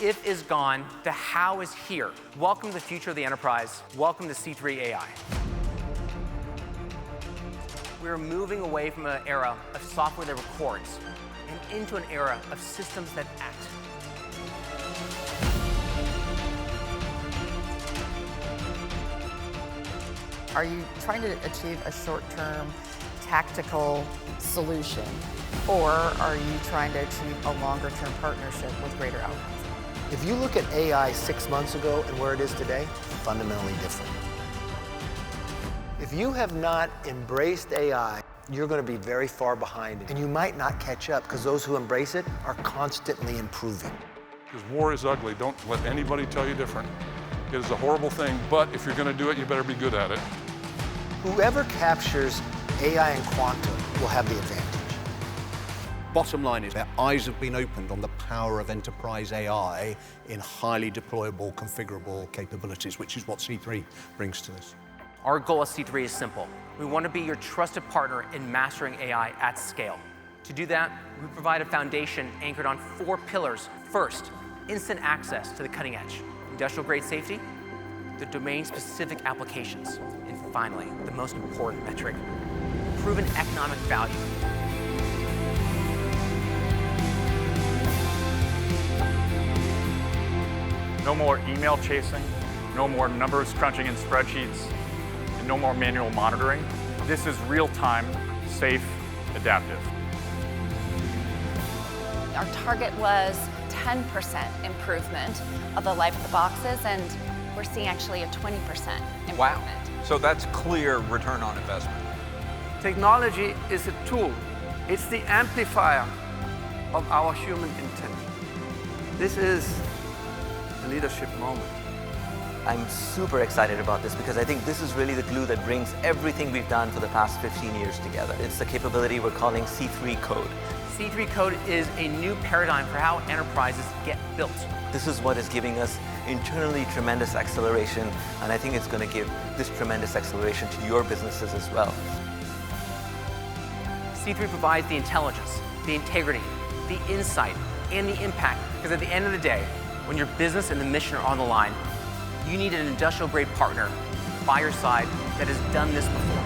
if is gone, the how is here. Welcome to the future of the enterprise. Welcome to C3 AI. We're moving away from an era of software that records and into an era of systems that act. Are you trying to achieve a short-term tactical solution, or are you trying to achieve a longer-term partnership with greater outcomes? If you look at AI 6 months ago and where it is today, fundamentally different. If you have not embraced AI, you're going to be very far behind, and you might not catch up because those who embrace it are constantly improving. Because war is ugly. Don't let anybody tell you different. It is a horrible thing, but if you're going to do it, you better be good at it. Whoever captures AI and quantum will have the advantage. Bottom line is their eyes have been opened on the power of enterprise AI in highly deployable, configurable capabilities, which is what C3 brings to us. Our goal at C3 is simple. We want to be your trusted partner in mastering AI at scale. To do that, we provide a foundation anchored on 4 pillars. First, instant access to the cutting edge. Industrial-grade safety, the domain-specific applications, and finally, the most important metric, proven economic value. No more email chasing, no more numbers crunching in spreadsheets, and no more manual monitoring. This is real-time, safe, adaptive. Our target was 10% improvement of the life of the boxes, and we're seeing actually a 20% improvement. Wow. So that's clear return on investment. Technology is a tool. It's the amplifier of our human intent. This is a leadership moment. I'm super excited about this because I think this is really the glue that brings everything we've done for the past 15 years together. It's the capability we're calling C3 Code. C3 Code is a new paradigm for how enterprises get built. This is what is giving us internally tremendous acceleration, and I think it's going to give this tremendous acceleration to your businesses as well. C3 provides the intelligence, the integrity, the insight, and the impact, because at the end of the day, when your business and the mission are on the line, you need an industrial-grade partner by your side that has done this before.